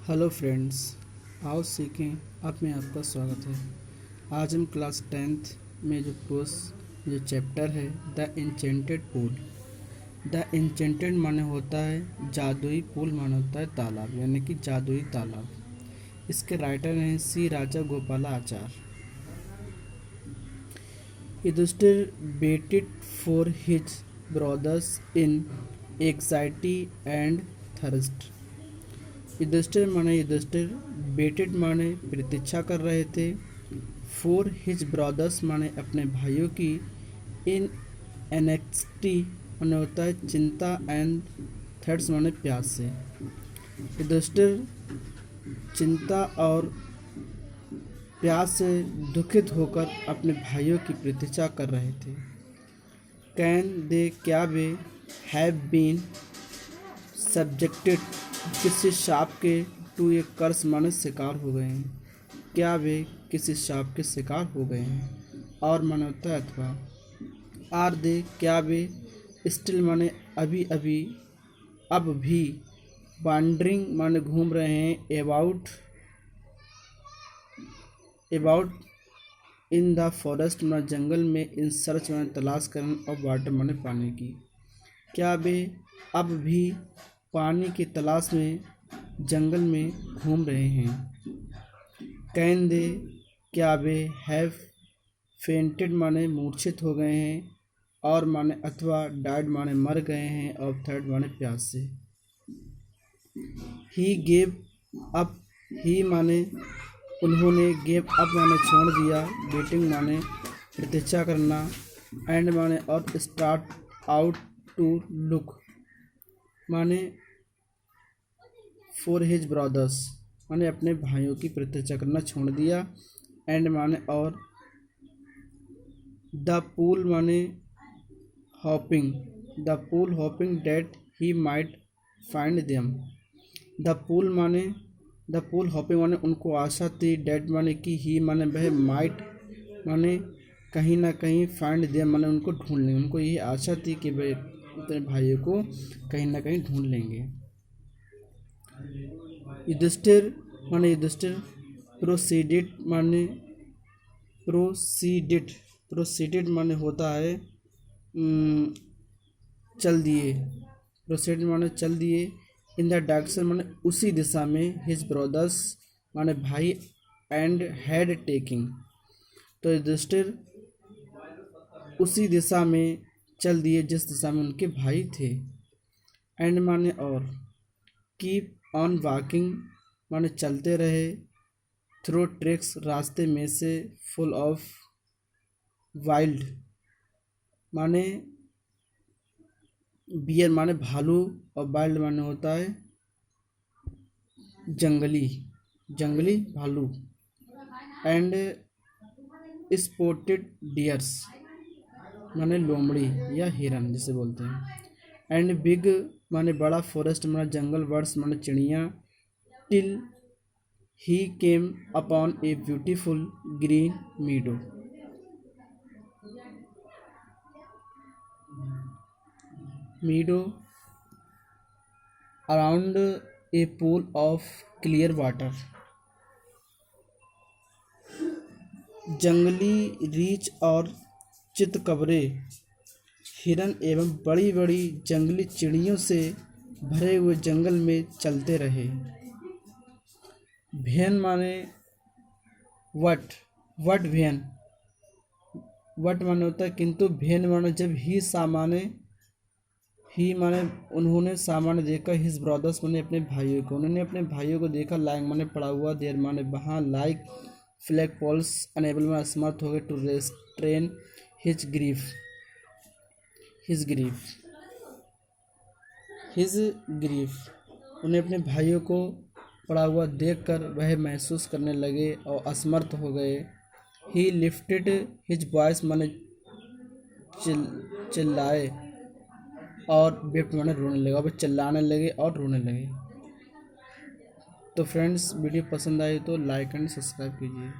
Hello friends, आओ सीखें। अब में आपका स्वागत है। आज हम क्लास 10th में जो चैप्टर है the enchanted pool. The enchanted माने होता है जादुई, पूल माने होता है तालाब, यानी कि जादुई तालाब। इसके राइटर हैं C Raja Gopalachar. Yudhishthir waited for his brothers in anxiety and thirst. Yudhishthir waited माने प्रतीक्षा कर रहे थे। फॉर हिज ब्रदर्स माने अपने भाइयों की। इन एनेक्सटी माने होता है चिंता, एंड थर्ड्स माने प्यास से। युधिष्ठिर चिंता और प्यास से दुखित होकर अपने भाइयों की प्रतीक्षा कर रहे थे। कैन दे, क्या वे, हैव बीन सब्जेक्टेड, किसी शाप के, टू ए कर्स माने शिकार हो गए हैं। क्या वे किसी शाप के शिकार हो गए हैं, और माने होता है अथवा। आर दे, क्या वे, स्टिल माने अभी अभी, अब भी। वांडरिंग माने घूम रहे हैं। अबाउट इन द फॉरेस्ट माने जंगल में। इन सर्च माने तलाश करने, और वाटर माने पानी की। क्या वे अब भी पानी की तलाश में जंगल में घूम रहे हैं। कैन दे, क्या वे, हैव फेंटेड माने मूर्छित हो गए हैं, और माने अथवा, डाइड माने मर गए हैं, और थर्ड माने प्यास से। ही गेव अप, ही माने उन्होंने, गेव अप माने छोड़ दिया, वेटिंग माने प्रतीक्षा करना, एंड माने और, स्टार्ट आउट टू लुक माने फॉर हिज ब्रदर्स माने अपने भाइयों की प्रतीक्षा करना छोड़ दिया, एंड माने और, द पूल माने hoping, the pool hoping that he might find them. The pool hoping माने उनको आशा थी, डेट माने कि, ही माने वह, माइट माने कहीं ना कहीं, फाइंड देम माने उनको ढूंढ लेंगे। उनको यही आशा थी कि वे अपने भाइयों को कहीं ना कहीं ढूंढ लेंगे। युधिष्ठिर प्रोसीडेड माने होता है चल दिए। प्रोसीडेड माने चल दिए। इन द डायरेक्शन माने उसी दिशा में। हिज ब्रदर्स माने भाई, एंड हैड टेकिंग, तो युधिष्ठिर उसी दिशा में चल दिए जिस दिशा में उनके भाई थे। एंड माने और, कीप ऑन वॉकिंग माने चलते रहे। थ्रो ट्रैक्स रास्ते में से। फुल ऑफ वाइल्ड माने बियर माने भालू, और वाइल्ड माने होता है जंगली भालू। एंड स्पॉटेड डियर्स माने लोमड़ी या हिरन जिसे बोलते हैं। एंड बिग माने बड़ा, फॉरेस्ट माने जंगल, बर्ड्स माने चिड़िया। Till he came upon a beautiful green मीडो around a pool of clear water. जंगली रीछ और चितकबरे, हिरन एवं बड़ी बड़ी जंगली चिड़ियों से भरे हुए जंगल में चलते रहे। भेन माने वट भेन, वट माने होता है किंतु, भेन माने जब, ही माने उन्होंने, सामान्य देखा। हिज ब्रदर्स माने अपने भाइयों को, उन्होंने अपने भाइयों को देखा। लाइक माने पड़ा हुआ। देर माने वहाँ। लाइक फ्लैग पोल्स, अनेबल में असमर्थ हो गए। टू रेस्ट्रेन हिज ग्रीफ उन्हें अपने भाइयों को पड़ा हुआ देखकर वह महसूस करने लगे और असमर्थ हो गए। ही लिफ्टेड हिज वॉइस माने चिल्लाए, और वेप्ट माने रोने लगे, और चिल्लाने लगे और रोने लगे। तो फ्रेंड्स, वीडियो पसंद आई तो लाइक एंड सब्सक्राइब कीजिए।